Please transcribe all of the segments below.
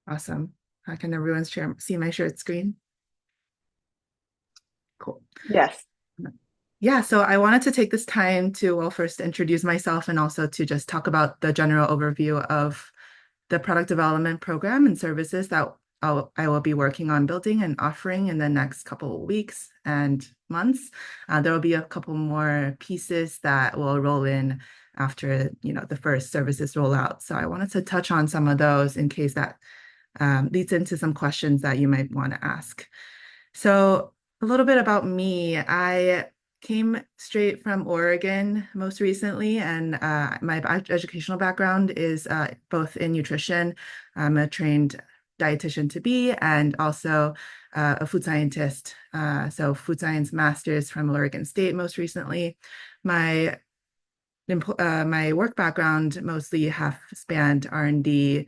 Awesome. Can everyone see my shared screen? Cool. Yes. Yeah, so I wanted to take this time to, well, first introduce myself and also to just talk about the general overview of the product development program and services that I will be working on building and offering in the next couple of weeks and months. There will be a couple more pieces that will roll in after, the first services roll out. So I wanted to touch on some of those in case that leads into some questions that you might want to ask. So a little bit about me. I came straight from Oregon most recently, and my educational background is both in nutrition. I'm a trained dietitian to be, and also a food scientist. So food science master's from Oregon State most recently. My my work background mostly have spanned R&D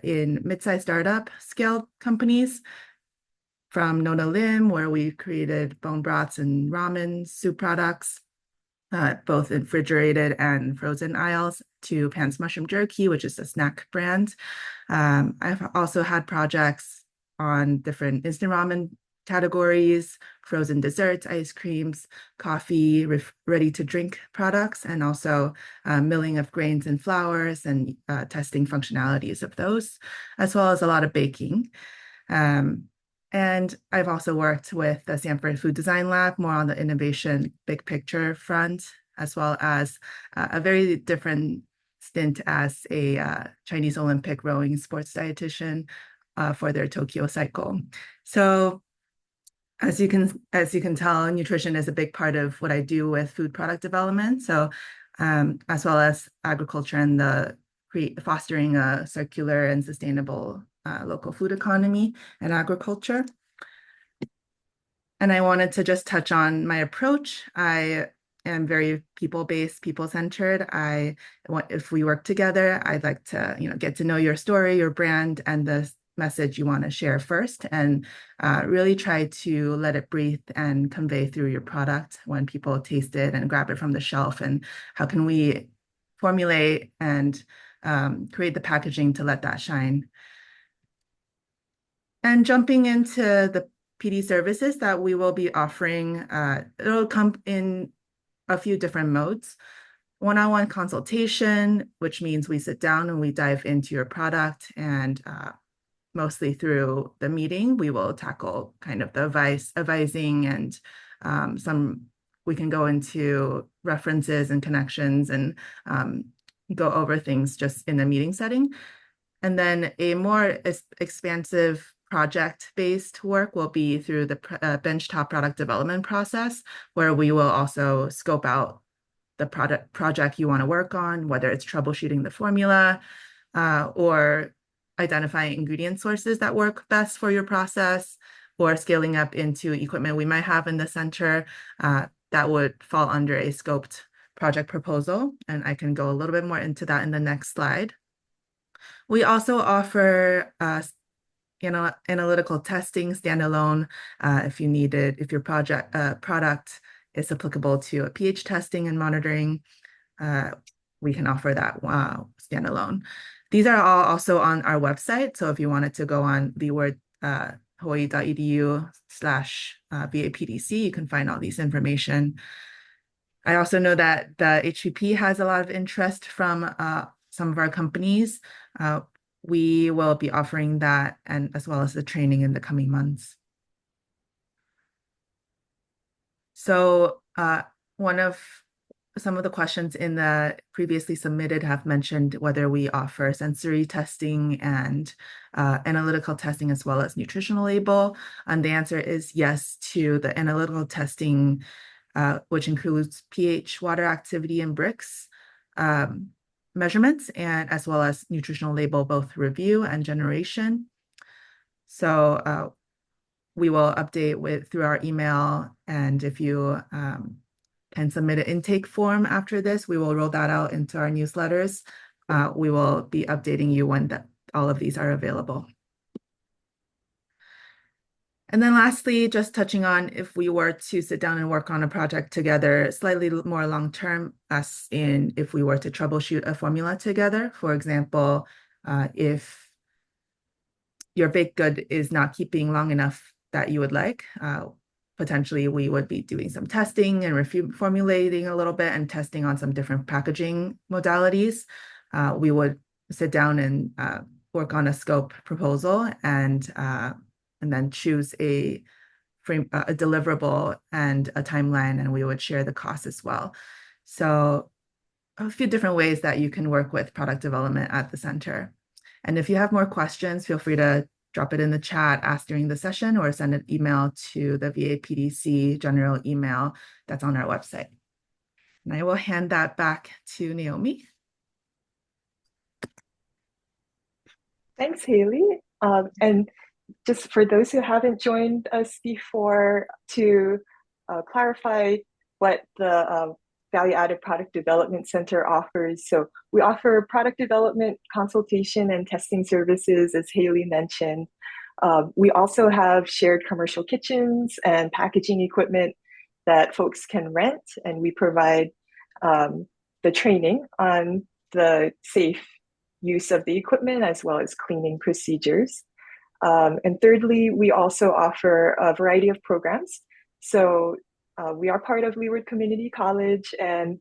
in mid-sized startup scale companies from Nona Lim, where we created bone broths and ramen soup products, both in refrigerated and frozen aisles, to Pan's Mushroom Jerky, which is a snack brand. I've also had projects on different instant ramen categories, frozen desserts, ice creams, coffee, ready-to-drink products, and also milling of grains and flours and testing functionalities of those, as well as a lot of baking. Um, and I've also worked with the Stanford Food Design Lab more on the innovation big picture front, as well as a very different stint as a Chinese Olympic rowing sports dietitian for their Tokyo cycle. So as you can tell, nutrition is a big part of what I do with food product development. So as well as agriculture and the fostering a circular and sustainable local food economy and agriculture. And I wanted to just touch on my approach. I am very people-based, people-centered. If we work together, I'd like to, get to know your story, your brand, and the message you want to share first, and really try to let it breathe and convey through your product when people taste it and grab it from the shelf. And how can we formulate and create the packaging to let that shine? And jumping into the PD services that we will be offering, it'll come in a few different modes. One-on-one consultation, which means we sit down and we dive into your product, and mostly through the meeting, we will tackle kind of the advising and we can go into references and connections and go over things just in a meeting setting. And then a more expansive project-based work will be through the benchtop product development process, where we will also scope out the project you want to work on, whether it's troubleshooting the formula or identifying ingredient sources that work best for your process, or scaling up into equipment we might have in the center that would fall under a scoped project proposal. And I can go a little bit more into that in the next slide. We also offer analytical testing standalone if your product is applicable to a pH testing and monitoring. We can offer that standalone. These are all also on our website. So if you wanted to go on the word hawaii.edu/VAPDC, you can find all these information. I also know that the HPP has a lot of interest from some of our companies. We will be offering that, and as well as the training in the coming months. So one of some of the questions in the previously submitted have mentioned whether we offer sensory testing and analytical testing as well as nutritional label. And the answer is yes to the analytical testing, which includes pH, water activity, and Brix measurements, and as well as nutritional label, both review and generation. So we will update through our email, and if you can submit an intake form after this, we will roll that out into our newsletters. We will be updating you when all of these are available. And then lastly, just touching on if we were to sit down and work on a project together, slightly more long-term, as in if we were to troubleshoot a formula together. For example, if your baked good is not keeping long enough that you would like, potentially we would be doing some testing and reformulating a little bit and testing on some different packaging modalities. We would sit down and work on a scope proposal and then choose a deliverable and a timeline, and we would share the cost as well. So a few different ways that you can work with product development at the center. And if you have more questions, feel free to drop it in the chat, ask during the session, or send an email to the VAPDC general email that's on our website. And I will hand that back to Naomi. Thanks, Hailey. And just for those who haven't joined us before, to clarify what the Value-Added Product Development Center offers. So we offer product development, consultation, and testing services, as Hailey mentioned. We also have shared commercial kitchens and packaging equipment that folks can rent, and we provide the training on the safe use of the equipment as well as cleaning procedures. And thirdly, we also offer a variety of programs. So we are part of Leeward Community College and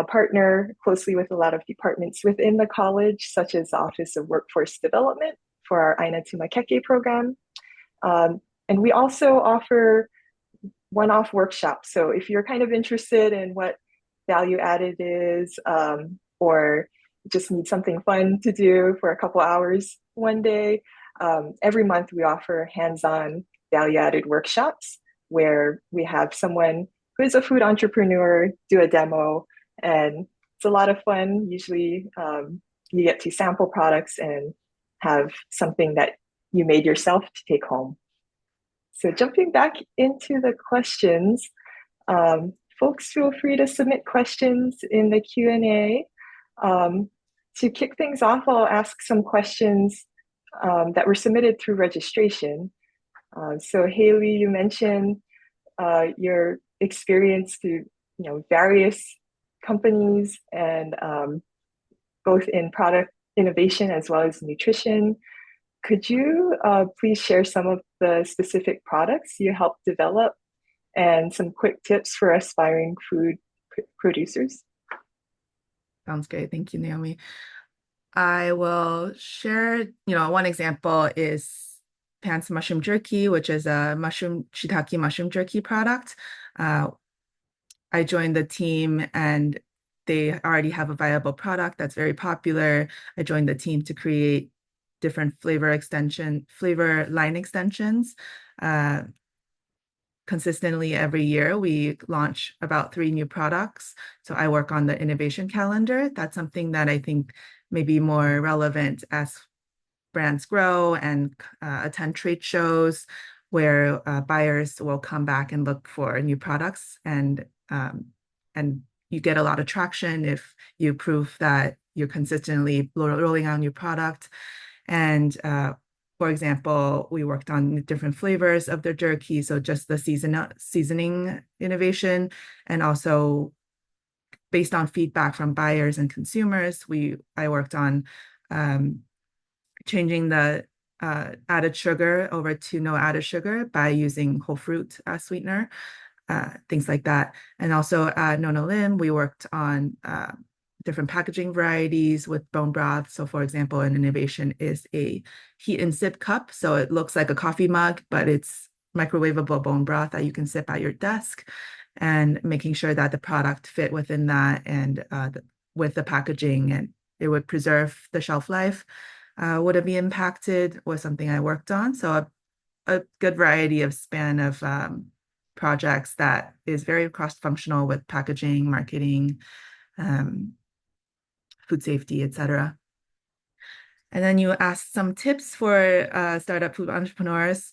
partner closely with a lot of departments within the college, such as the Office of Workforce Development for our Aina Tumakeke program. And we also offer one-off workshops. So if you're kind of interested in what value added is, or just need something fun to do for a couple hours one day, every month we offer hands-on value-added workshops where we have someone who is a food entrepreneur do a demo, and it's a lot of fun. Usually you get to sample products and have something that you made yourself to take home. So jumping back into the questions, folks feel free to submit questions in the Q&A. To kick things off, I'll ask some questions that were submitted through registration. So Hailey, you mentioned your experience through various companies and both in product innovation as well as nutrition. Could you please share some of the specific products you helped develop and some quick tips for aspiring food producers? Sounds great. Thank you, Naomi. I will share, one example is Pants Mushroom Jerky, which is a shiitake mushroom jerky product. I joined the team and they already have a viable product that's very popular. I joined the team to create different flavor line extensions. Consistently every year, we launch about 3 new products. So I work on the innovation calendar. That's something that I think may be more relevant as brands grow and attend trade shows where buyers will come back and look for new products, and you get a lot of traction if you prove that you're consistently rolling out new product. And for example, we worked on different flavors of the jerky, so just the seasoning innovation, and also based on feedback from buyers and consumers, I worked on changing the added sugar over to no added sugar by using whole fruit sweetener, things like that. And also at Nono Lim, we worked on different packaging varieties with bone broth. So for example, an innovation is a heat and sip cup. So it looks like a coffee mug, but it's microwavable bone broth that you can sip at your desk, and making sure that the product fit within that and with the packaging, and it would preserve the shelf life. Would it be impacted was something I worked on. So a good variety of span of projects that is very cross-functional with packaging, marketing, food safety, etc. And then you asked some tips for startup food entrepreneurs.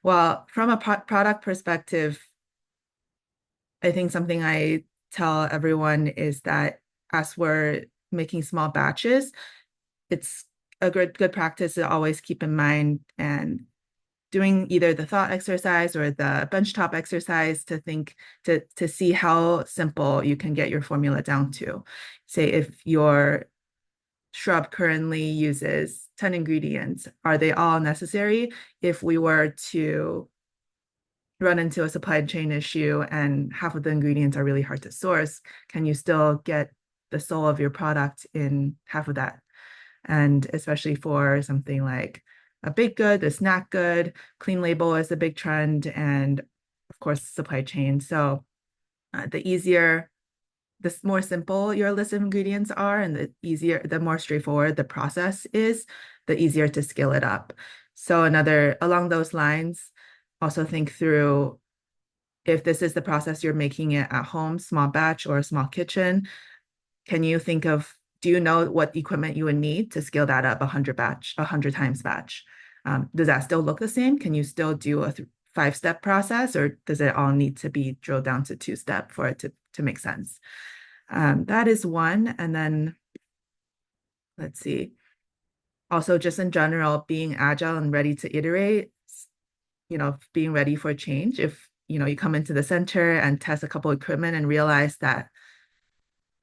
Well, from a product perspective, I think something I tell everyone is that as we're making small batches, it's a good practice to always keep in mind and doing either the thought exercise or the benchtop exercise to think to see how simple you can get your formula down to. Say if you're shrub currently uses 10 ingredients. Are they all necessary? If we were to run into a supply chain issue and half of the ingredients are really hard to source, can you still get the soul of your product in half of that? And especially for something like a baked good, a snack good, clean label is a big trend, and of course, supply chain. So the easier, the more simple your list of ingredients are, and the more straightforward the process is, the easier to scale it up. So along those lines, also think through if this is the process you're making it at home, small batch or a small kitchen, do you know what equipment you would need to scale that up 100 times batch? Does that still look the same? Can you still do a 5-step process, or does it all need to be drilled down to 2-step for it to make sense? That is one. And then let's see. Also, just in general, being agile and ready to iterate, being ready for change. If, you come into the center and test a couple equipment and realize that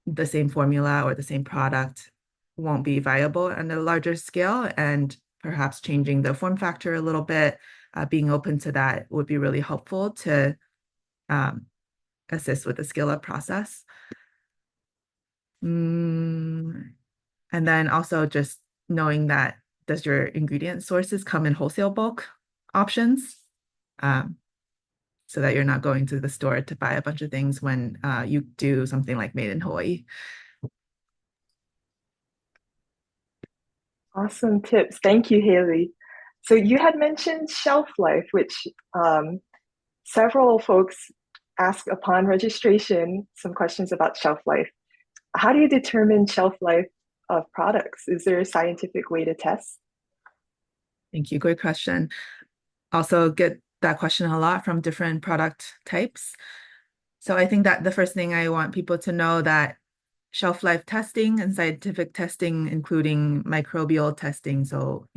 the same formula or the same product won't be viable on a larger scale, and perhaps changing the form factor a little bit, being open to that would be really helpful to um, assist with the scale up process. And then also just knowing that does your ingredient sources come in wholesale bulk options, so that you're not going to the store to buy a bunch of things when you do something like made in Hawaii. Awesome tips. Thank you, Haley. So you had mentioned shelf life, which several folks ask upon registration some questions about shelf life. How do you determine shelf life of products? Is there a scientific way to test? Thank you. Great question. Also get that question a lot from different product types. So I think that the first thing I want people to know that shelf life testing and scientific testing, including microbial testing. So,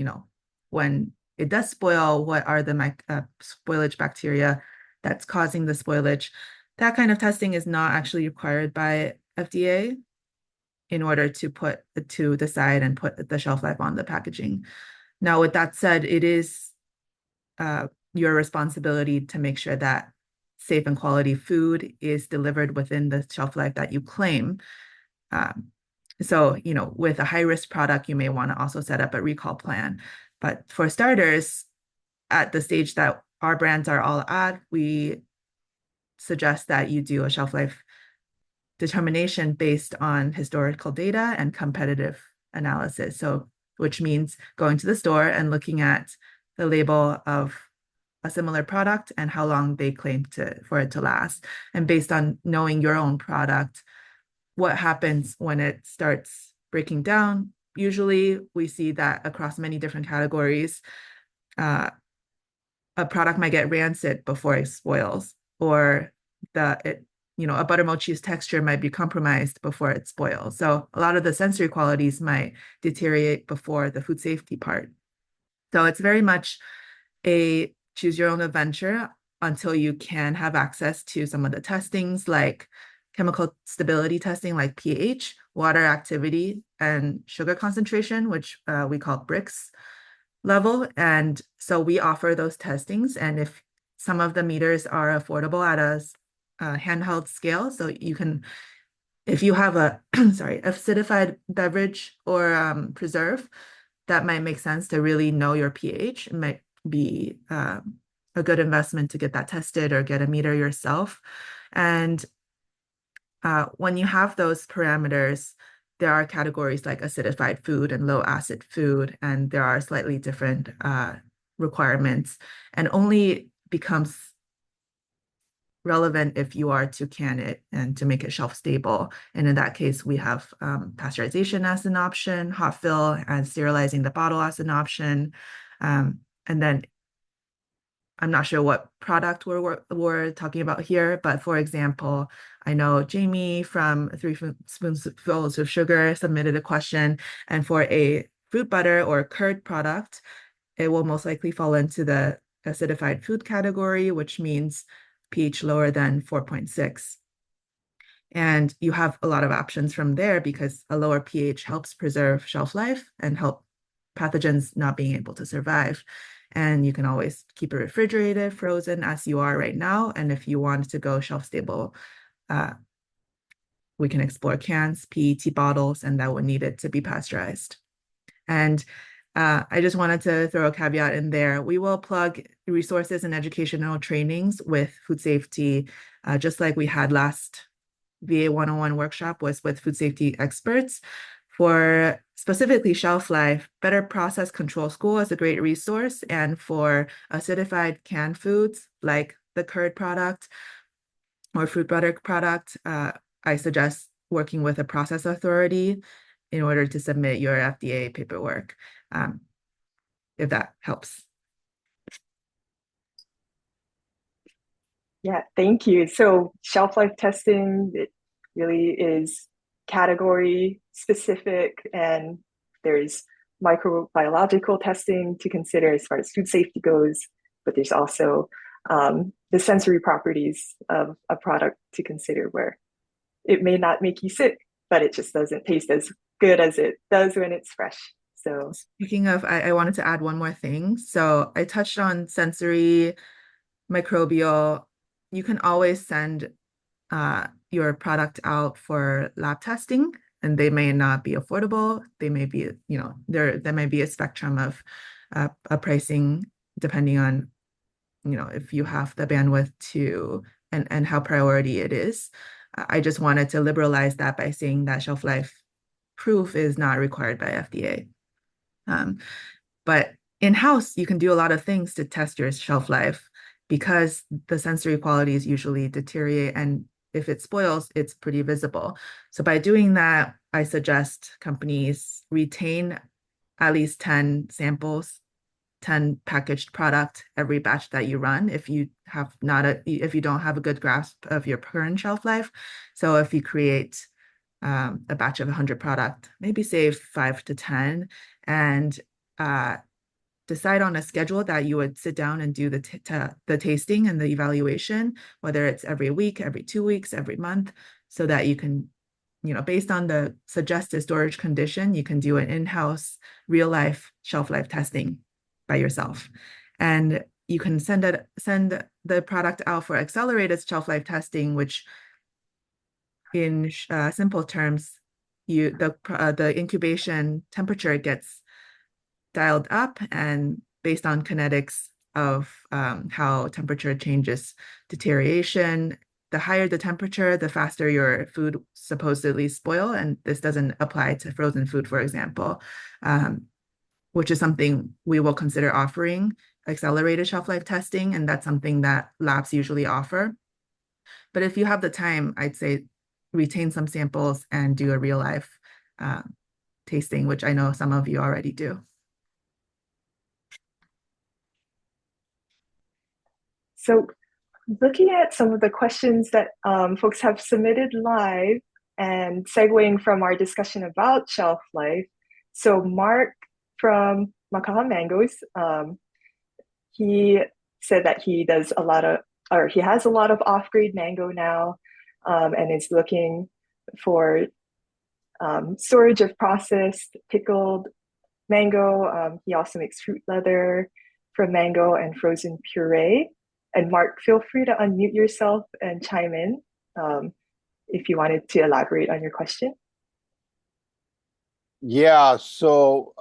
when it does spoil, what are the spoilage bacteria that's causing the spoilage? That kind of testing is not actually required by FDA in order to decide and put the shelf life on the packaging. Now, with that said, it is your responsibility to make sure that safe and quality food is delivered within the shelf life that you claim. So, with a high risk product, you may want to also set up a recall plan. But for starters, at the stage that our brands are all at, we suggest that you do a shelf life determination based on historical data and competitive analysis. So, which means going to the store and looking at the label of a similar product and how long they claim for it to last. And based on knowing your own product, what happens when it starts breaking down. Usually we see that across many different categories, a product might get rancid before it spoils, or a buttermilk cheese texture might be compromised before it spoils. So a lot of the sensory qualities might deteriorate before the food safety part. So it's very much a choose your own adventure until you can have access to some of the testings like chemical stability testing like pH, water activity, and sugar concentration, which we call Brix level. And so we offer those testings. And if some of the meters are affordable at a handheld scale, so you can, if you have a acidified beverage or preserve, that might make sense to really know your pH. It might be a good investment to get that tested or get a meter yourself. And when you have those parameters, there are categories like acidified food and low acid food, and there are slightly different requirements, and only becomes relevant if you are to can it and to make it shelf stable. And in that case, we have pasteurization as an option, hot fill, and sterilizing the bottle as an option. And then I'm not sure what product we're talking about here, but for example, I know Jamie from Three Spoonfuls of Sugar submitted a question, and for a fruit butter or curd product, it will most likely fall into the acidified food category, which means pH lower than 4.6. And you have a lot of options from there because a lower pH helps preserve shelf life and help pathogens not being able to survive. And you can always keep it refrigerated, frozen as you are right now. And if you want to go shelf stable, uh, we can explore cans, PET bottles, and that would need it to be pasteurized. And I just wanted to throw a caveat in there. We will plug resources and educational trainings with food safety, just like we had last VA 101 workshop was with food safety experts. For specifically shelf life, Better Process Control School is a great resource. And for acidified canned foods like the curd product or fruit butter product, I suggest working with a process authority in order to submit your FDA paperwork, um, if that helps. Yeah, thank you. So shelf life testing, it really is category specific, and there's microbiological testing to consider as far as food safety goes, but there's also the sensory properties of a product to consider where it may not make you sick, but it just doesn't taste as good as it does when it's fresh. So Speaking of, I wanted to add one more thing. So I touched on sensory, microbial. You can always send your product out for lab testing, and they may not be affordable. They may be, there may be a spectrum of a pricing depending on, if you have the bandwidth to and how priority it is. I just wanted to liberalize that by saying that shelf life proof is not required by FDA. Um, but in-house, you can do a lot of things to test your shelf life because the sensory qualities usually deteriorate. And if it spoils, it's pretty visible. So by doing that, I suggest companies retain at least 10 samples, 10 packaged product every batch that you run if you don't have a good grasp of your current shelf life. So if you create a batch of 100 product, maybe save 5 to 10 and uh, decide on a schedule that you would sit down and do the tasting and the evaluation, whether it's every week, every 2 weeks, every month, so that you can, based on the suggested storage condition, you can do an in-house real life shelf life testing by yourself. And you can send the product out for accelerated shelf life testing, which in simple terms, the incubation temperature gets dialed up, and based on kinetics of how temperature changes deterioration, the higher the temperature, the faster your food supposedly spoil. And this doesn't apply to frozen food, for example, which is something we will consider offering accelerated shelf life testing. And that's something that labs usually offer. But if you have the time, I'd say retain some samples and do a real life uh, tasting, which I know some of you already do. So looking at some of the questions that folks have submitted live and segueing from our discussion about shelf life. So Mark from Makaha Mangoes, he said that he does a lot of, or he has a lot of off-grade mango now, and is looking for storage of processed pickled mango. He also makes fruit leather from mango and frozen puree. And Mark, feel free to unmute yourself and chime in if you wanted to elaborate on your question. Yeah, so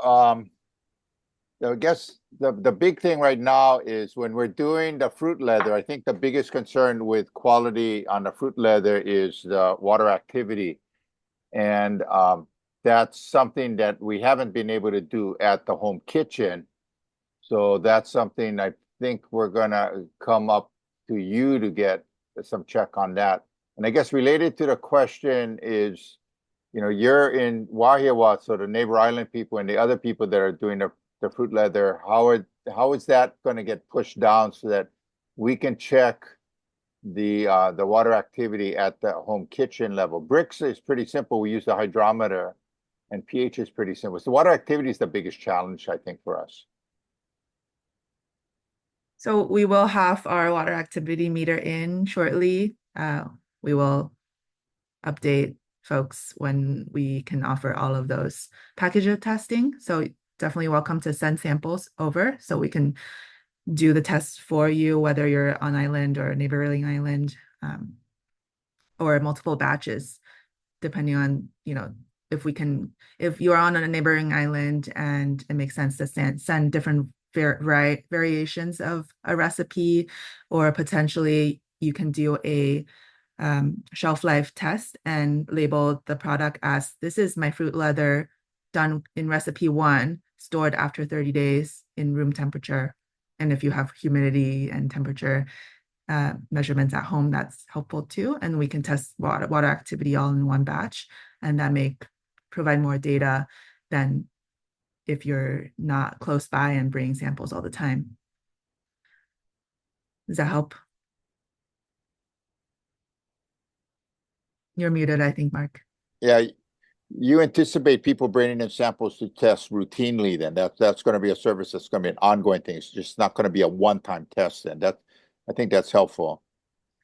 I guess the big thing right now is when we're doing the fruit leather, I think the biggest concern with quality on the fruit leather is the water activity. And that's something that we haven't been able to do at the home kitchen. So that's something I think we're gonna come up to you to get some check on that. And I guess related to the question is, you're in Wahiawā, so the neighbor island people and the other people that are doing the fruit leather, how is that going to get pushed down so that we can check the water activity at the home kitchen level? Bricks is pretty simple. We use the hydrometer, and pH is pretty simple. So water activity is the biggest challenge, I think, for us. So we will have our water activity meter in shortly. We will update folks when we can offer all of those package of testing. So definitely welcome to send samples over so we can do the tests for you, whether you're on island or neighboring island, or multiple batches, depending on, if you're on a neighboring island and it makes sense to send different variations of a recipe, or potentially you can do a shelf life test and label the product as, this is my fruit leather done in recipe 1, stored after 30 days in room temperature. And if you have humidity and temperature measurements at home, that's helpful too. And we can test water activity all in one batch, and that may provide more data than if you're not close by and bringing samples all the time. Does that help? You're muted, I think, Mark. Yeah, you anticipate people bringing in samples to test routinely, then that's going to be a service that's going to be an ongoing thing. It's just not going to be a one-time test. And I think that's helpful.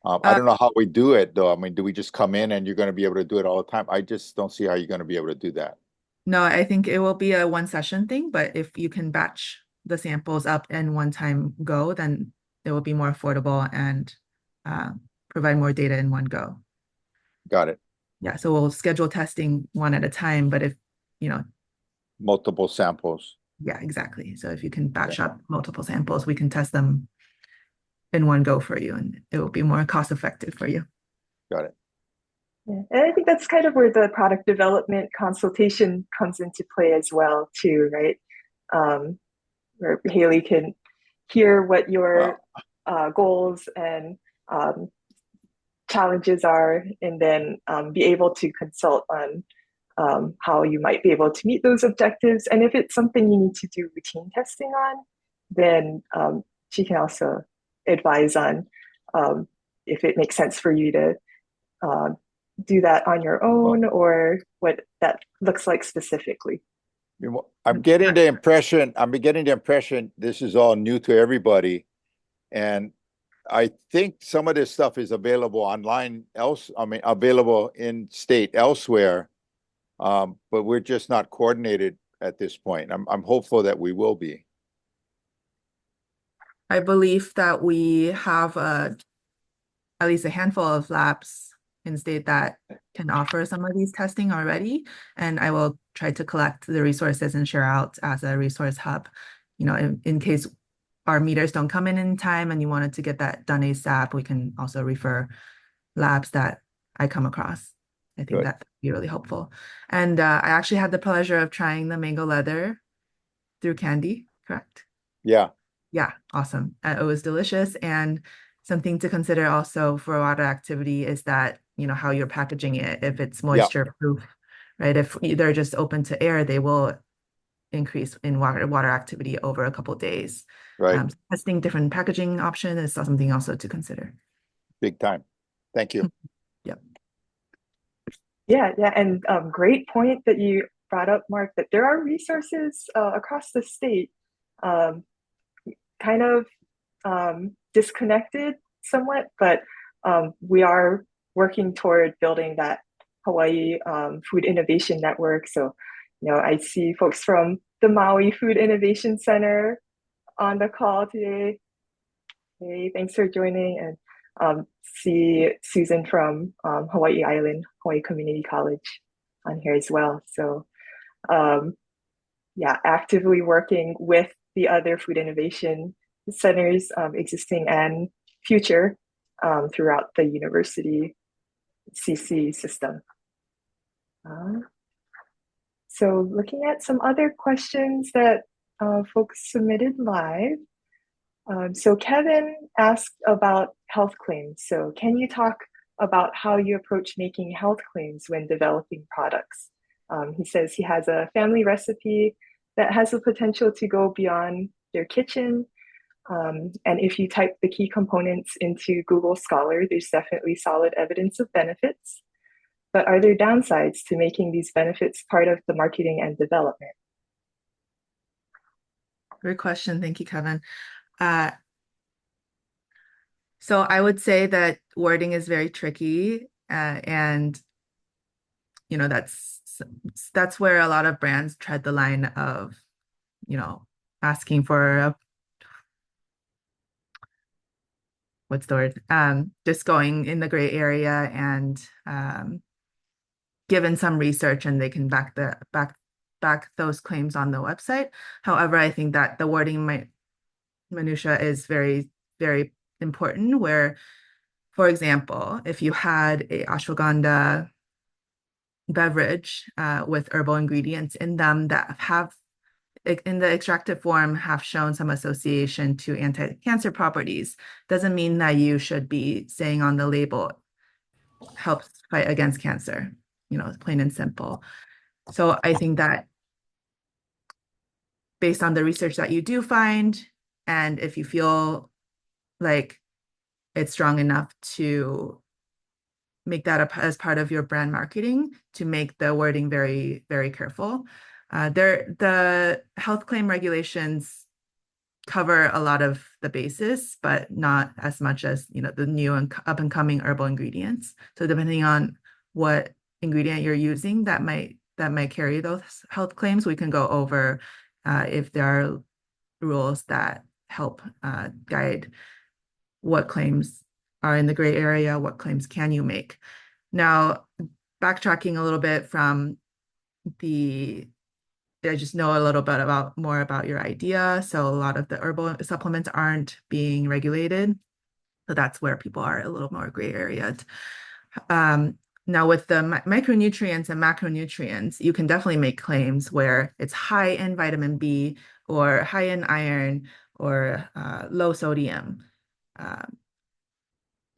I don't know how we do it though. I mean, do we just come in and you're going to be able to do it all the time? I just don't see how you're going to be able to do that. No, I think it will be a one session thing, but if you can batch the samples up in one time go, then it will be more affordable and provide more data in one go. Got it. Yeah, so we'll schedule testing one at a time, but if, multiple samples. yeah, exactly. So if you can batch up multiple samples, we can test them in one go for you, and it will be more cost effective for you. Got it. Yeah. And I think that's kind of where the product development consultation comes into play as well, too, right? Where Hailey can hear what your goals and challenges are, and then be able to consult on how you might be able to meet those objectives. And if it's something you need to do routine testing on, then she can also advise on if it makes sense for you to do that on your own, or what that looks like specifically. I'm getting the impression this is all new to everybody. And I think some of this stuff is available online available in state elsewhere. But we're just not coordinated at this point. I'm hopeful that we will be. I believe that we have at least a handful of labs in state that can offer some of these testing already, and I will try to collect the resources and share out as a resource hub, in case our meters don't come in time and you wanted to get that done ASAP, we can also refer labs that I come across. I think that would be really helpful. And I actually had the pleasure of trying the mango leather through Candy, correct? Yeah. Yeah, awesome. It was delicious. And something to consider also for water activity is that, how you're packaging it. If it's moisture proof, right? If they're just open to air, they will increase in water activity over a couple of days. Right. Testing different packaging option is something also to consider. Big time. Thank you. Yep. Yeah, and great point that you brought up, Mark, that there are resources across the state, kind of disconnected somewhat, but we are working toward building that Hawaii Food Innovation Network. So, I see folks from the Maui Food Innovation Center on the call today. Hey, thanks for joining. And see Susan from Hawaii Island, Hawaii Community College on here as well. So actively working with the other food innovation centers, existing and future, throughout the university CC system. So looking at some other questions that folks submitted live. So Kevin asked about health claims. So can you talk about how you approach making health claims when developing products? He says he has a family recipe that has the potential to go beyond their kitchen. And if you type the key components into Google Scholar, there's definitely solid evidence of benefits. But are there downsides to making these benefits part of the marketing and development? Great question. Thank you, Kevin. So I would say that wording is very tricky, and that's where a lot of brands tread the line of, asking for what's the word? Just going in the gray area and given some research and they can back those claims on the website. However, I think that the wording minutia is very, very important where, for example, if you had a ashwagandha beverage with herbal ingredients in them that have in the extracted form have shown some association to anti-cancer properties, doesn't mean that you should be saying on the label helps fight against cancer, plain and simple. So I think that based on the research that you do find, and if you feel like it's strong enough to make that as part of your brand marketing, to make the wording very, very careful. The health claim regulations cover a lot of the bases, but not as much as the new and up and coming herbal ingredients. So depending on what ingredient you're using, that might carry those health claims. We can go over if there are rules that help guide what claims are in the gray area, what claims can you make. Now, backtracking a little bit from I just know a little bit more about your idea. So a lot of the herbal supplements aren't being regulated. So that's where people are a little more gray area. Now with the micronutrients and macronutrients, you can definitely make claims where it's high in vitamin B or high in iron or low sodium,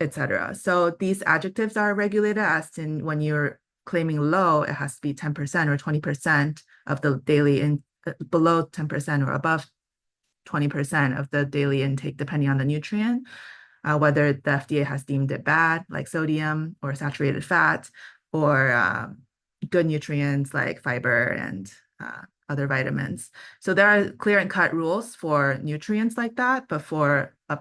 etc. So these adjectives are regulated as in when you're claiming low, it has to be 10% or 20% of the daily below 10% or above 20% of the daily intake, depending on the nutrient, whether the FDA has deemed it bad, like sodium or saturated fat, or good nutrients like fiber and other vitamins. So there are clear and cut rules for nutrients like that, but for a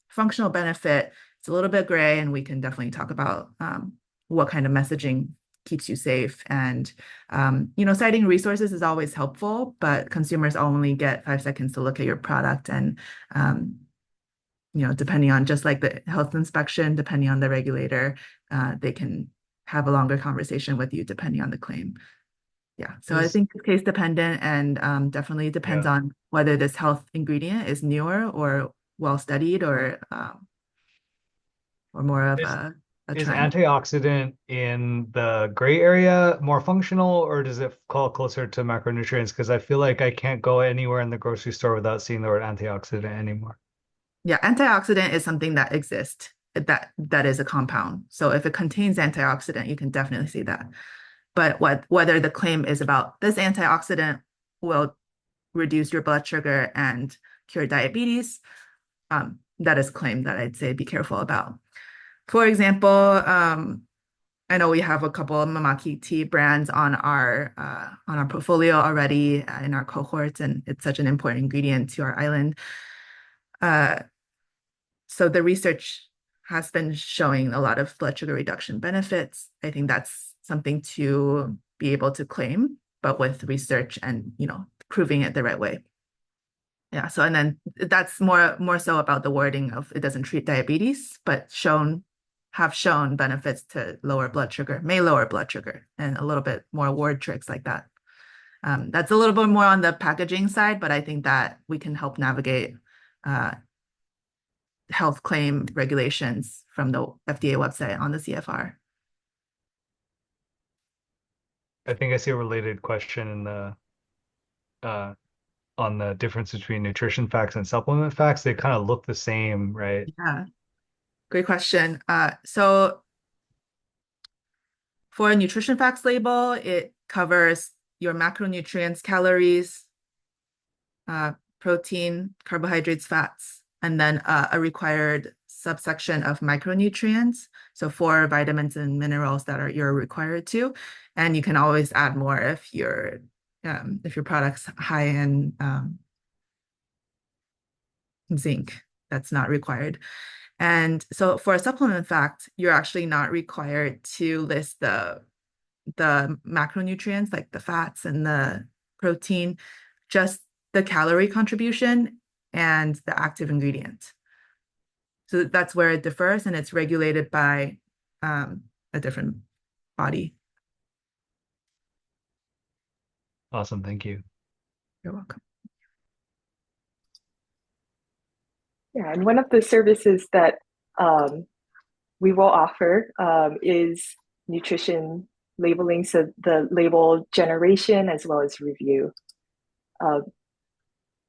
functional benefit, it's a little bit gray, and we can definitely talk about what kind of messaging keeps you safe. And, citing resources is always helpful, but consumers only get 5 seconds to look at your product. And, depending on just like the health inspection, depending on the regulator, they can have a longer conversation with you depending on the claim. Yeah. So I think it's case dependent and definitely depends on whether this health ingredient is newer or well studied or more of a Is trend. antioxidant in the gray area more functional, or does it call closer to macronutrients? Because I feel like I can't go anywhere in the grocery store without seeing the word antioxidant anymore. Yeah, antioxidant is something that exists. That is a compound. So if it contains antioxidant, you can definitely see that. But whether the claim is about this antioxidant will reduce your blood sugar and cure diabetes, that is a claim that I'd say be careful about. For example, I know we have a couple of Mamaki tea brands on our portfolio already in our cohorts, and it's such an important ingredient to our island. So the research has been showing a lot of blood sugar reduction benefits. I think that's something to be able to claim, but with research and proving it the right way. Yeah. So and then that's more so about the wording of it doesn't treat diabetes, but have shown benefits to lower blood sugar, may lower blood sugar, and a little bit more word tricks like that. That's a little bit more on the packaging side, but I think that we can help navigate health claim regulations from the FDA website on the CFR. I think I see a related question in the on the difference between nutrition facts and supplement facts. They kind of look the same, right? Yeah, great question. So for a nutrition facts label, it covers your macronutrients, calories, protein, carbohydrates, fats, and then a required subsection of micronutrients. So 4 vitamins and minerals that you're required to, and you can always add more if your product's high in zinc. That's not required. And so for a supplement fact, you're actually not required to list the the macronutrients like the fats and the protein, just the calorie contribution and the active ingredient. So that's where it differs, and it's regulated by a different body. Awesome. Thank you. You're welcome. Yeah, and one of the services that we will offer is nutrition labeling, so the label generation as well as review.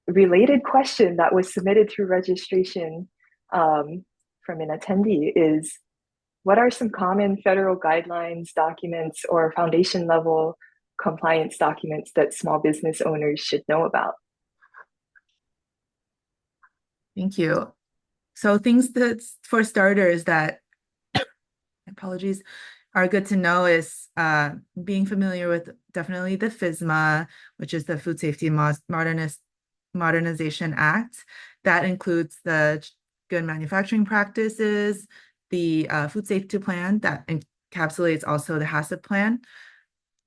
Related question that was submitted through registration from an attendee is, what are some common federal guidelines, documents, or foundation level compliance documents that small business owners should know about? Thank you. So things that, for starters, that, apologies, are good to know is being familiar with definitely the FSMA, which is the Food Safety Modernization Act. That includes the good manufacturing practices, the food safety plan that encapsulates also the HACCP plan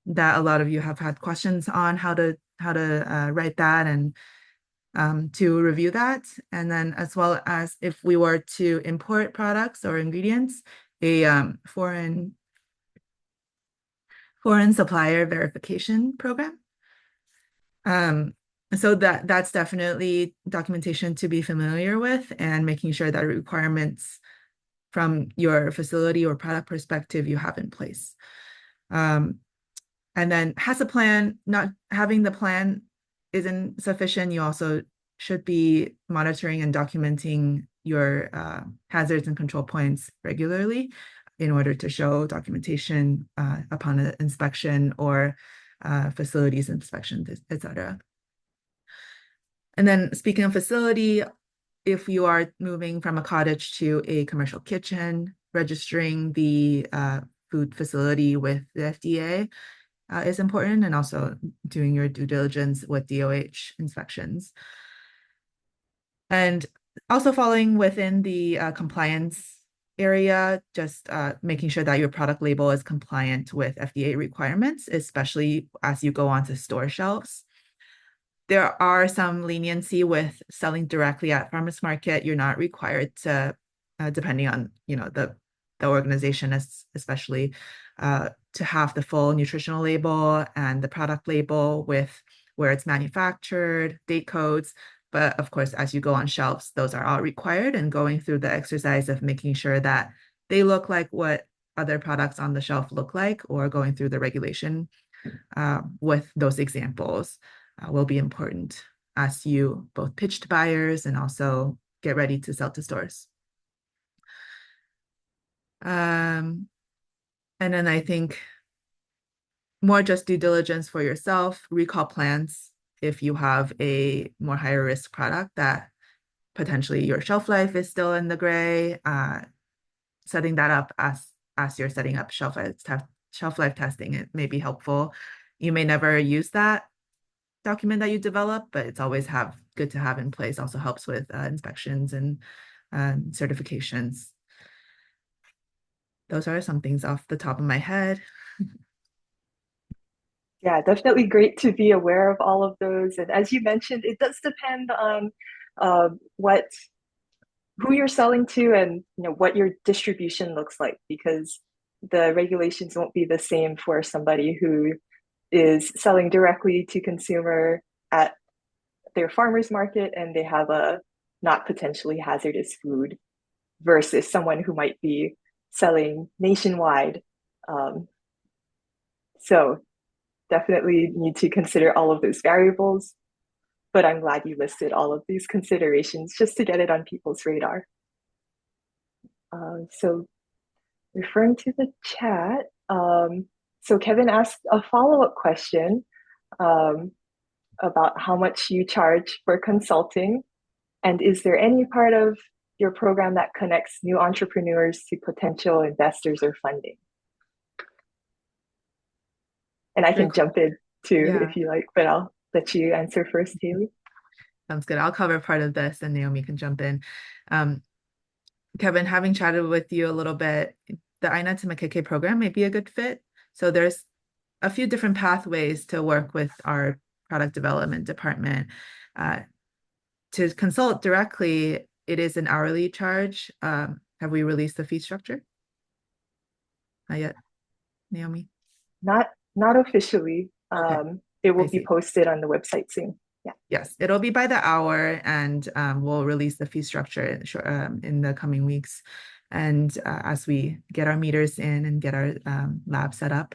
that a lot of you have had questions on how to write that and to review that. And then as well as if we were to import products or ingredients, a foreign supplier verification program. So that's definitely documentation to be familiar with, and making sure that requirements from your facility or product perspective you have in place. And then HACCP plan, not having the plan isn't sufficient. You also should be monitoring and documenting your hazards and control points regularly in order to show documentation upon an inspection or facilities inspection, etc. And then speaking of facility, if you are moving from a cottage to a commercial kitchen, registering the food facility with the FDA is important, and also doing your due diligence with DOH inspections. And also falling within the compliance area, just making sure that your product label is compliant with FDA requirements, especially as you go onto store shelves. There are some leniency with selling directly at farmers market. You're not required to, depending on the organization, especially to have the full nutritional label and the product label with where it's manufactured, date codes. But of course, as you go on shelves, those are all required, and going through the exercise of making sure that they look like what other products on the shelf look like, or going through the regulation with those examples will be important as you both pitch to buyers and also get ready to sell to stores. And then I think more just due diligence for yourself, recall plans if you have a more higher risk product that potentially your shelf life is still in the gray, setting that up as you're setting up shelf life testing, it may be helpful. You may never use that document that you develop, but it's always good to have in place. Also helps with inspections and certifications. Those are some things off the top of my head. Yeah, definitely great to be aware of all of those. And as you mentioned, it does depend on who you're selling to, and what your distribution looks like, because the regulations won't be the same for somebody who is selling directly to consumer at their farmer's market and they have a not potentially hazardous food, versus someone who might be selling nationwide. So definitely need to consider all of those variables, but I'm glad you listed all of these considerations just to get it on people's radar. So referring to the chat, so Kevin asked a follow-up question about how much you charge for consulting, and is there any part of your program that connects new entrepreneurs to potential investors or funding? And I can jump in too if you like, but I'll let you answer first, Hailey. Sounds good. I'll cover part of this and Naomi can jump in. Kevin, having chatted with you a little bit, the Aina to Makeke program may be a good fit. So there's a few different pathways to work with our product development department. To consult directly, it is an hourly charge. Have we released the fee structure? Not yet, Naomi? Not officially. Okay, It I will be see. posted on the website soon. Yeah. Yes, it'll be by the hour, and we'll release the fee structure in the coming weeks. And as we get our meters in and get our lab set up,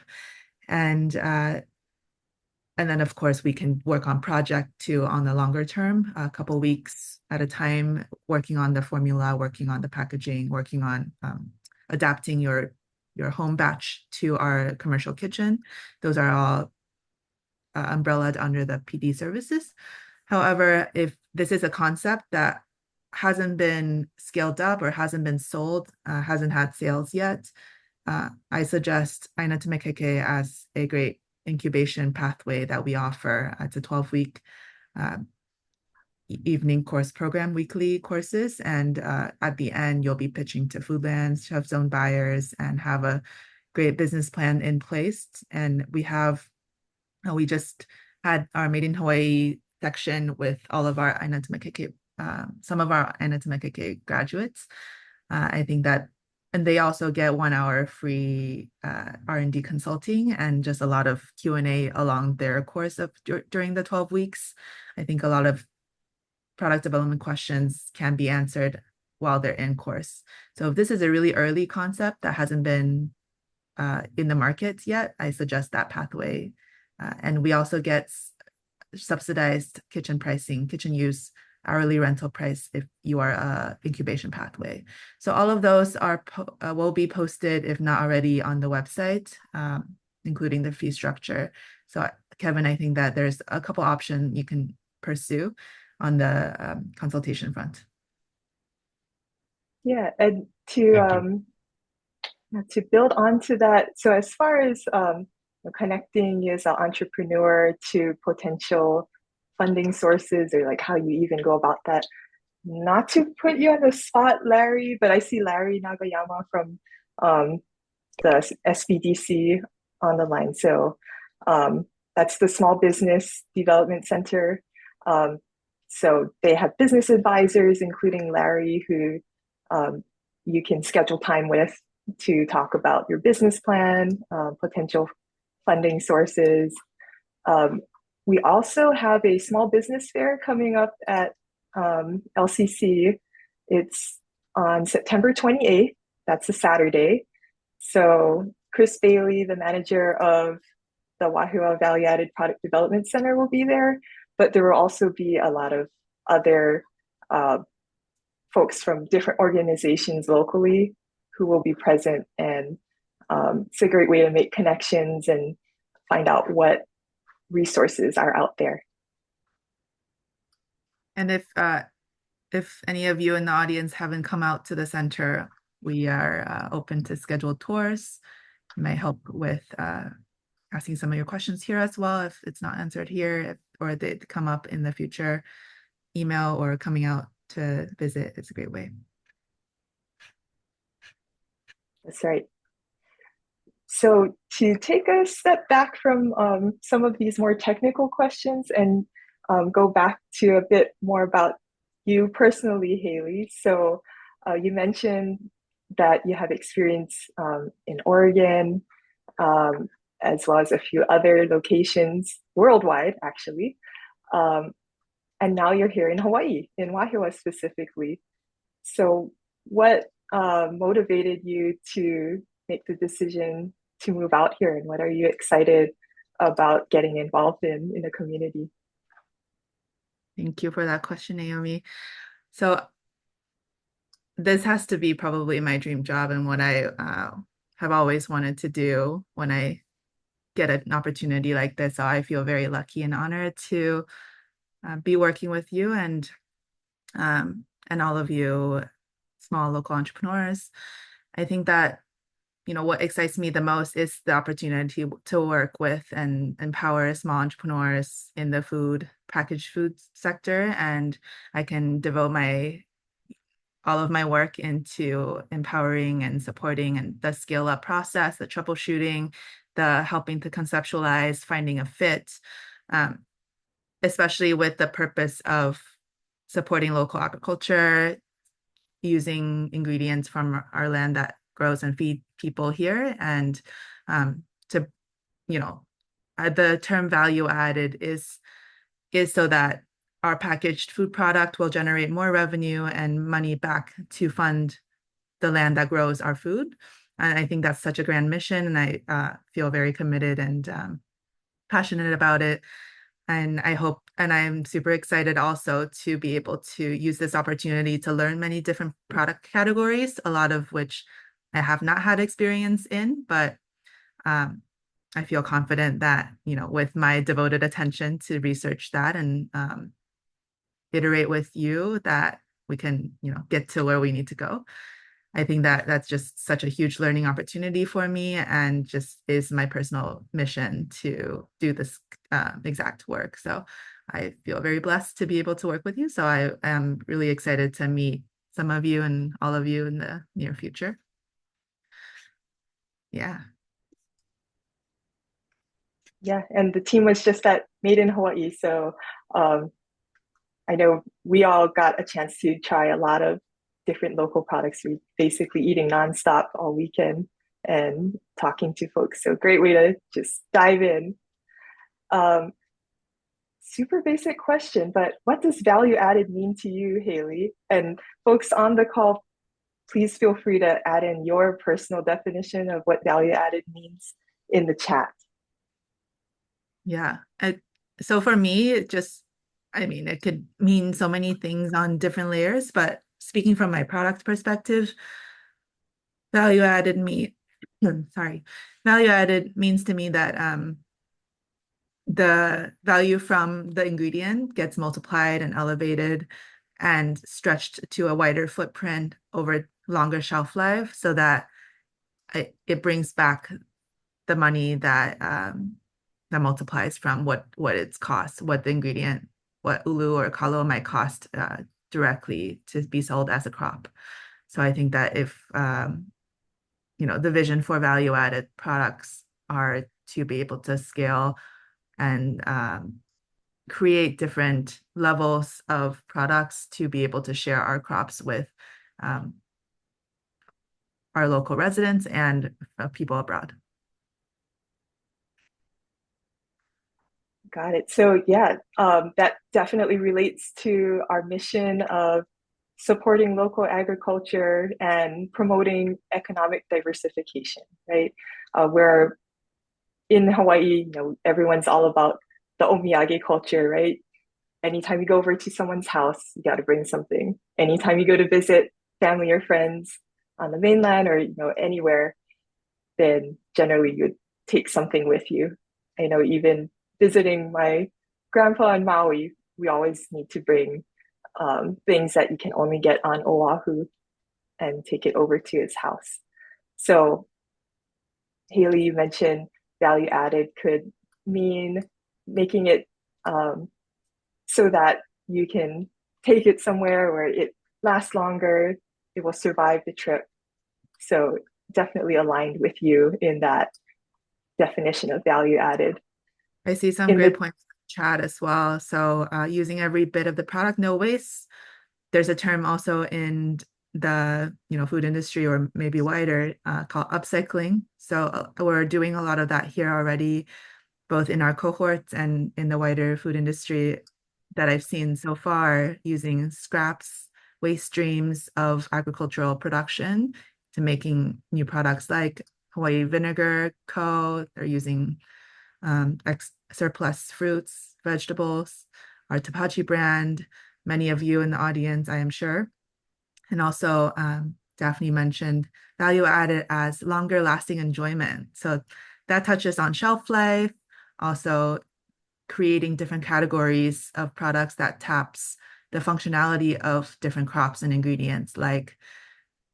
and then, of course, we can work on project too on the longer term, a couple weeks at a time, working on the formula, working on the packaging, working on adapting your home batch to our commercial kitchen. Those are all umbrellaed under the PD services. However, if this is a concept that hasn't been scaled up or hasn't been sold, hasn't had sales yet, I suggest Aina Tumekeke as a great incubation pathway that we offer. It's a 12-week evening course program, weekly courses. And at the end, you'll be pitching to Foodlands, Chef Zone buyers, and have a great business plan in place. And we just had our Made in Hawaii section with all of our Aina Tumekeke, some of our Aina Tumekeke graduates. I think that, and they also get 1 hour free R&D consulting and just a lot of Q&A along their course of during the 12 weeks. I think a lot of product development questions can be answered while they're in course. So if this is a really early concept that hasn't been in the market yet, I suggest that pathway. And we also get subsidized kitchen pricing, kitchen use, hourly rental price if you are a incubation pathway. So all of those will be posted, if not already, on the website, including the fee structure. So Kevin, I think that there's a couple options you can pursue on the consultation front. Yeah, and Thank you. to build onto that, so as far as connecting you as an entrepreneur to potential funding sources, or like how you even go about that, not to put you on the spot, Larry, but I see Larry Nagayama from the SBDC on the line. So that's the Small Business Development Center. So they have business advisors, including Larry, who you can schedule time with to talk about your business plan, potential funding sources. We also have a small business fair coming up at LCC. It's on September 28th. That's a Saturday. So Chris Bailey, the manager of the Wahiawā Value Added Product Development Center, will be there, but there will also be a lot of other folks from different organizations locally who will be present, and it's a great way to make connections and find out what resources are out there. And if any of you in the audience haven't come out to the center, we are open to scheduled tours. It might help with asking some of your questions here as well if it's not answered here, or they come up in the future email or coming out to visit. It's a great way. That's right. So to take a step back from some of these more technical questions and go back to a bit more about you personally, Hailey. So you mentioned that you have experience in Oregon, as well as a few other locations worldwide, actually. And now you're here in Hawaii, in Wahiawā specifically. So what motivated you to make the decision to move out here, and what are you excited about getting involved in the community? Thank you for that question, Naomi. So this has to be probably my dream job and what I have always wanted to do when I get an opportunity like this. So I feel very lucky and honored to be working with you and all of you small local entrepreneurs. I think that, you know, what excites me the most is the opportunity to work with and empower small entrepreneurs in the packaged food sector. And I can devote all of my work into empowering and supporting and the scale up process, the troubleshooting, the helping to conceptualize, finding a fit, especially with the purpose of supporting local agriculture, using ingredients from our land that grows and feed people here, and to, you know, the term value added is so that our packaged food product will generate more revenue and money back to fund the land that grows our food. And I think that's such a grand mission, and I feel very committed and passionate about it. And I hope, and I'm super excited also to be able to use this opportunity to learn many different product categories, a lot of which I have not had experience in, but I feel confident that, you know, with my devoted attention to research that and iterate with you, that we can, you know, get to where we need to go. I think that that's just such a huge learning opportunity for me, and just is my personal mission to do this exact work. So I feel very blessed to be able to work with you. So I am really excited to meet some of you and all of you in the near future. Yeah. Yeah, and the team was just at Made in Hawaii. So I know we all got a chance to try a lot of different local products. We're basically eating nonstop all weekend and talking to folks. So great way to just dive in. Super basic question, but what does value added mean to you, Hailey? And folks on the call, please feel free to add in your personal definition of what value added means in the chat. Yeah. So for me, it just, I mean, it could mean so many things on different layers, but speaking from my product perspective, value added value added means to me that the value from the ingredient gets multiplied and elevated and stretched to a wider footprint over longer shelf life, so that it brings back the money that that multiplies from what it's cost, what the ingredient, what ulu or kalo might cost directly to be sold as a crop. So I think that if you know, the vision for value added products are to be able to scale and create different levels of products to be able to share our crops with our local residents and people abroad. Got it. So yeah, that definitely relates to our mission of supporting local agriculture and promoting economic diversification, right? Where in Hawaii, you know, everyone's all about the omiyage culture, right? Anytime you go over to someone's house, you got to bring something. Anytime you go to visit family or friends on the mainland or, you know, anywhere, then generally you would take something with you. I know even visiting my grandpa in Maui, we always need to bring things that you can only get on Oahu and take it over to his house. So Hailey, you mentioned value added could mean making it so that you can take it somewhere where it lasts longer, it will survive the trip. So definitely aligned with you in that definition of value added. I see some great points in the chat as well. So using every bit of the product, no waste. There's a term also in the, you know, food industry or maybe wider called upcycling. So we're doing a lot of that here already, both in our cohorts and in the wider food industry that I've seen so far, using scraps, waste streams of agricultural production to making new products like Hawaii Vinegar Co. They're using surplus fruits, vegetables, our Tapachi brand, many of you in the audience, I am sure. And also Daphne mentioned value added as longer lasting enjoyment. So that touches on shelf life, also creating different categories of products that taps the functionality of different crops and ingredients, like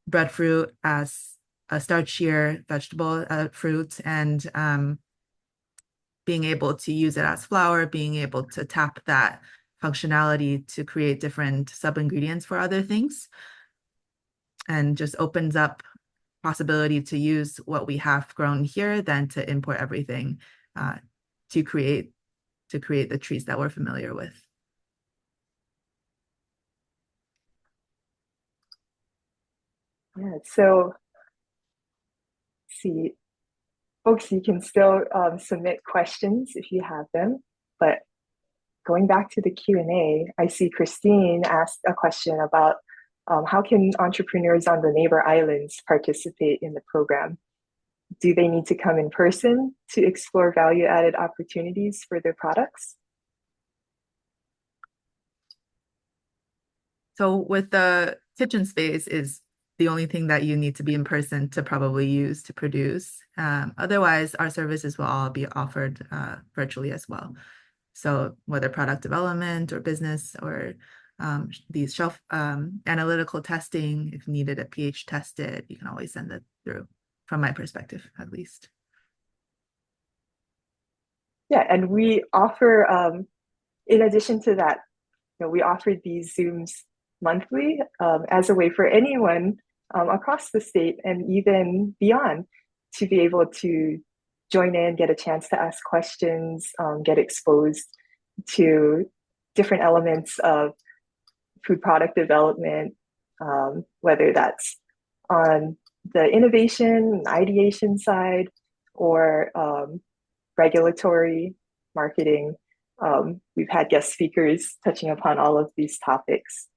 breadfruit as a starchier vegetable fruit, and being able to use it as flour, being able to tap that functionality to create different sub-ingredients for other things, and just opens up possibility to use what we have grown here than to import everything to create the trees that we're familiar with. Yeah, so see, folks, you can still submit questions if you have them, but going back to the Q&A, I see Christine asked a question about how can entrepreneurs on the neighbor islands participate in the program? Do they need to come in person to explore value-added opportunities for their products? So with the kitchen space is the only thing that you need to be in person to probably use to produce. Otherwise, our services will all be offered virtually as well. So whether product development or business or these shelf analytical testing, if needed a pH tested, you can always send it through, from my perspective, at least. Yeah, and we offer, in addition to that, we offer these Zooms monthly as a way for anyone across the state and even beyond to be able to join in, get a chance to ask questions, get exposed to different elements of food product development, whether that's on the innovation, ideation side, or regulatory, marketing. We've had guest speakers touching upon all of these topics.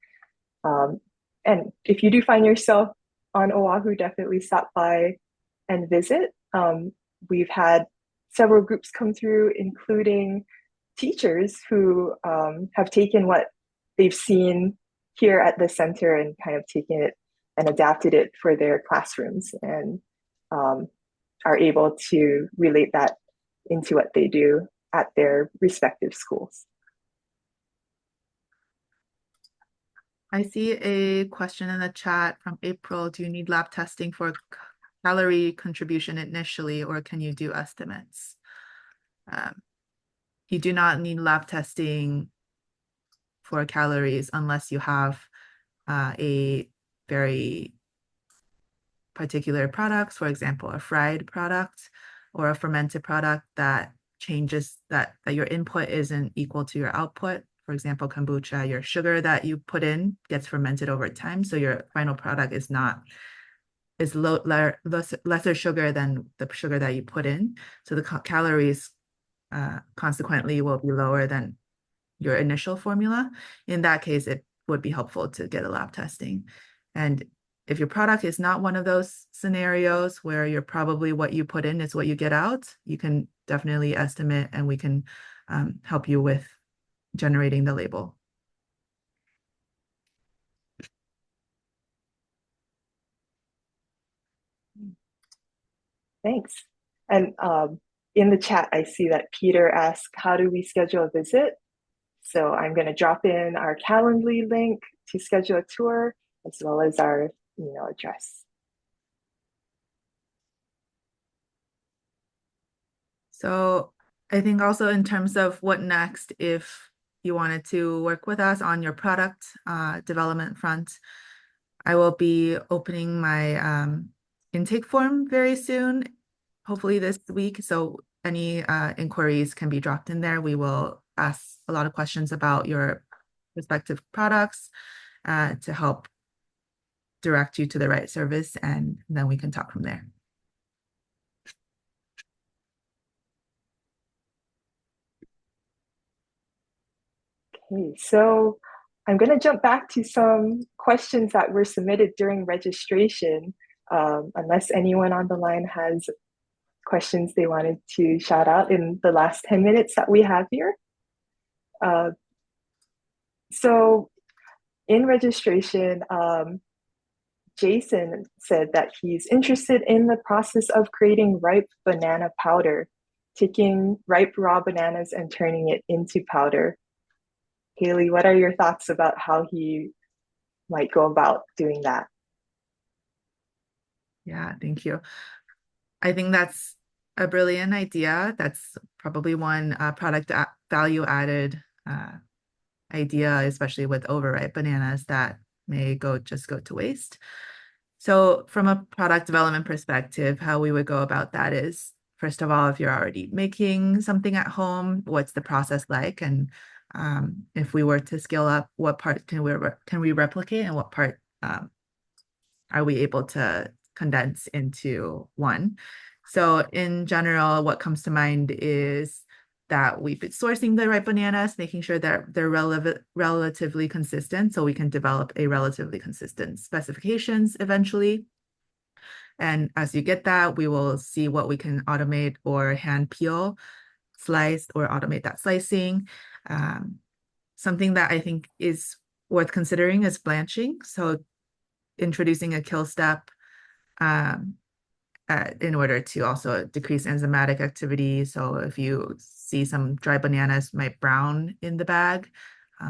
And if you do find yourself on Oahu, definitely stop by and visit. We've had several groups come through, including teachers who have taken what they've seen here at the center and kind of taken it and adapted it for their classrooms and are able to relate that into what they do at their respective schools. I see a question in the chat from April. Do you need lab testing for calorie contribution initially, or can you do estimates? You do not need lab testing for calories unless you have a very particular products, for example, a fried product or a fermented product that changes that your input isn't equal to your output. For example, kombucha, your sugar that you put in gets fermented over time. So your final product is lesser sugar than the sugar that you put in. So the calories consequently will be lower than your initial formula. In that case, it would be helpful to get a lab testing. And if your product is not one of those scenarios where you're probably what you put in is what you get out, you can definitely estimate and we can help you with generating the label. Thanks. And in the chat, I see that Peter asked, how do we schedule a visit? So I'm going to drop in our Calendly link to schedule a tour, as well as our email address. So I think also in terms of what next, if you wanted to work with us on your product development front, I will be opening my intake form very soon, hopefully this week. So any inquiries can be dropped in there. We will ask a lot of questions about your respective products to help direct you to the right service, and then we can talk from there. Okay, so I'm going to jump back to some questions that were submitted during registration, unless anyone on the line has questions they wanted to shout out in the last 10 minutes that we have here. So in registration, Jason said that he's interested in the process of creating ripe banana powder, taking ripe raw bananas and turning it into powder. Hailey, what are your thoughts about how he might go about doing that? Yeah, thank you. I think that's a brilliant idea. That's probably one product value added idea, especially with overripe bananas that may just go to waste. So from a product development perspective, how we would go about that is, first of all, if you're already making something at home, what's the process like? And if we were to scale up, what part can we replicate, and what part are we able to condense into one? So in general, what comes to mind is that we've been sourcing the right bananas, making sure that they're relatively consistent, so we can develop a relatively consistent specifications eventually. And as you get that, we will see what we can automate or hand peel, slice, or automate that slicing. Something that I think is worth considering is blanching. So introducing a kill step in order to also decrease enzymatic activity. So if you see some dry bananas might brown in the bag,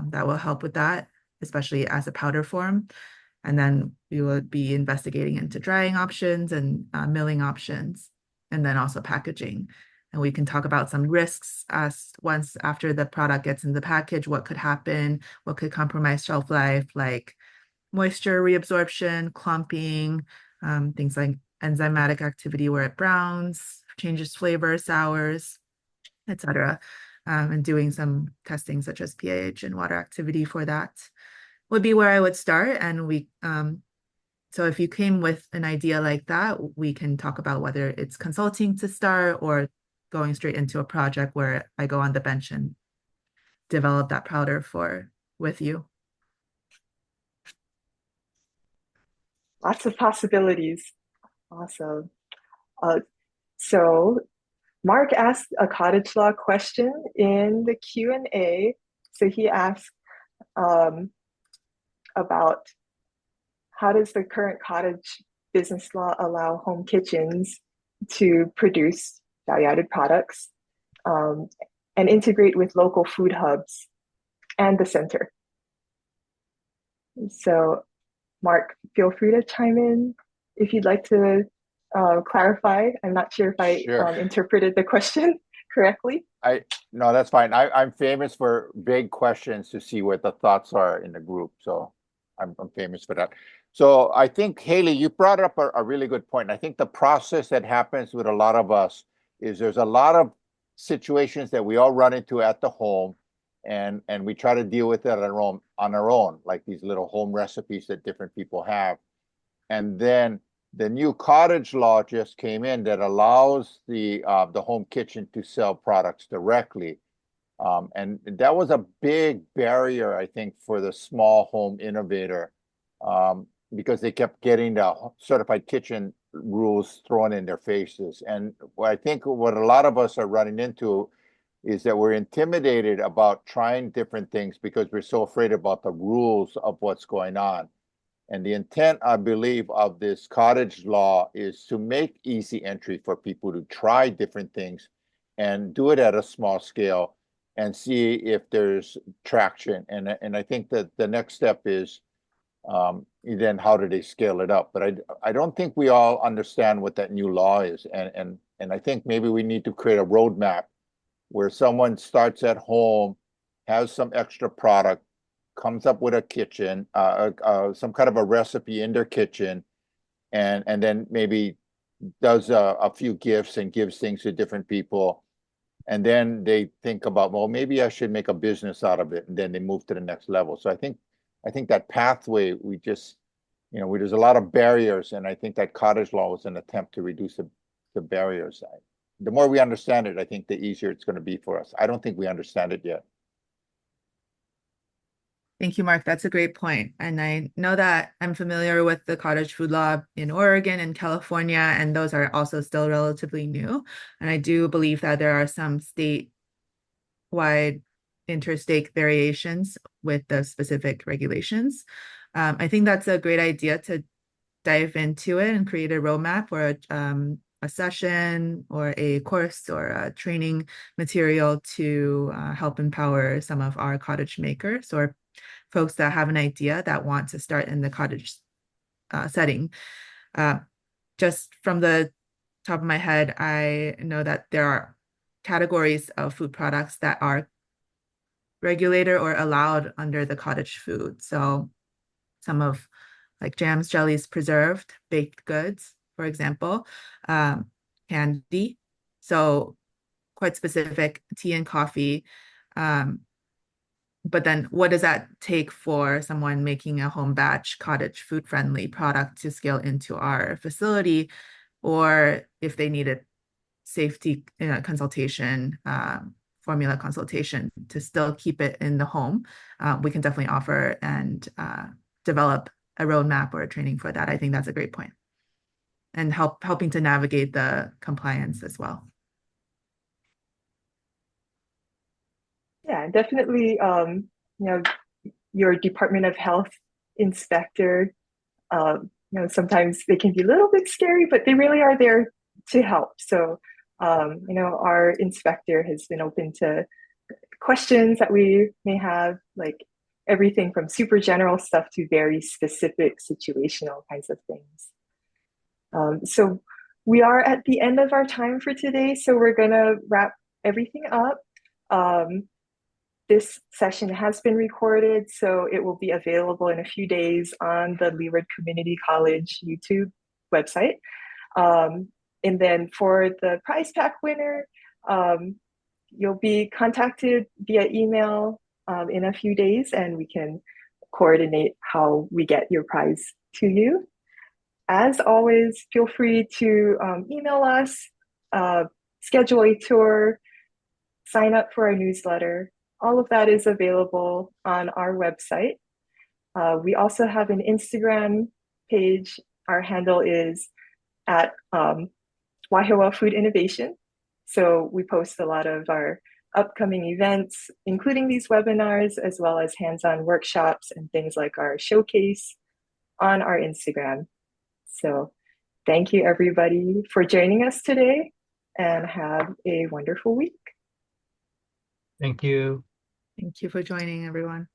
that will help with that, especially as a powder form. And then we would be investigating into drying options and milling options, and then also packaging. And we can talk about some risks as once after the product gets in the package, what could happen, what could compromise shelf life, like moisture reabsorption, clumping, things like enzymatic activity where it browns, changes flavor, sours, etc. And doing some testing such as pH and water activity for that would be where I would start. And so if you came with an idea like that, we can talk about whether it's consulting to start or going straight into a project where I go on the bench and develop that powder with you. Lots of possibilities. Awesome. So Mark asked a cottage law question in the Q&A. So he asked about how does the current cottage business law allow home kitchens to produce value-added products and integrate with local food hubs and the center. So Mark, feel free to chime in if you'd like to clarify. I'm not sure if I interpreted the question correctly. No, that's fine. I'm famous for vague questions to see what the thoughts are in the group. So I'm famous for that. So I think, Hailey, you brought up a really good point. I think the process that happens with a lot of us is there's a lot of situations that we all run into at the home, and we try to deal with it on our own, like these little home recipes that different people have. And then the new cottage law just came in that allows the home kitchen to sell products directly. And that was a big barrier, I think, for the small home innovator, because they kept getting the certified kitchen rules thrown in their faces. And I think what a lot of us are running into is that we're intimidated about trying different things because we're so afraid about the rules of what's going on. And the intent, I believe, of this cottage law is to make easy entry for people to try different things and do it at a small scale and see if there's traction. And I think that the next step is then how do they scale it up? But I don't think we all understand what that new law is. And I think maybe we need to create a roadmap where someone starts at home, has some extra product, comes up with a kitchen, some kind of a recipe in their kitchen, and then maybe does a few gifts and gives things to different people. And then they think about, well, maybe I should make a business out of it. And then they move to the next level. So I think that pathway, we just, there's a lot of barriers. And I think that cottage law was an attempt to reduce the barriers. The more we understand it, I think the easier it's going to be for us. I don't think we understand it yet. Thank you, Mark. That's a great point. And I know that I'm familiar with the cottage food law in Oregon and California, and those are also still relatively new. And I do believe that there are some statewide interstate variations with the specific regulations. I think that's a great idea to dive into it and create a roadmap or a session or a course or a training material to help empower some of our cottage makers or folks that have an idea that want to start in the cottage setting. Just from the top of my head, I know that there are categories of food products that are regulated or allowed under the cottage food. So some of like jams, jellies, preserved, baked goods, for example, candy. So quite specific, tea and coffee. But then what does that take for someone making a home batch cottage food friendly product to scale into our facility? Or if they needed safety consultation, formula consultation to still keep it in the home, we can definitely offer and develop a roadmap or a training for that. I think that's a great point. And helping to navigate the compliance as well. Yeah, definitely. Your Department of Health inspector, sometimes they can be a little bit scary, but they really are there to help. So, our inspector has been open to questions that we may have, like everything from super general stuff to very specific situational kinds of things. So we are at the end of our time for today, so we're gonna wrap everything up. This session has been recorded, so it will be available in a few days on the Leeward Community College YouTube website. And then for the prize pack winner, you'll be contacted via email in a few days, and we can coordinate how we get your prize to you. As always, feel free to email us, schedule a tour, sign up for our newsletter. All of that is available on our website. We also have an Instagram page. Our handle is at Wahiawā Food Innovation. So we post a lot of our upcoming events, including these webinars, as well as hands-on workshops and things like our showcase on our Instagram. So thank you everybody for joining us today, and have a wonderful week. Thank you. Thank you for joining, everyone.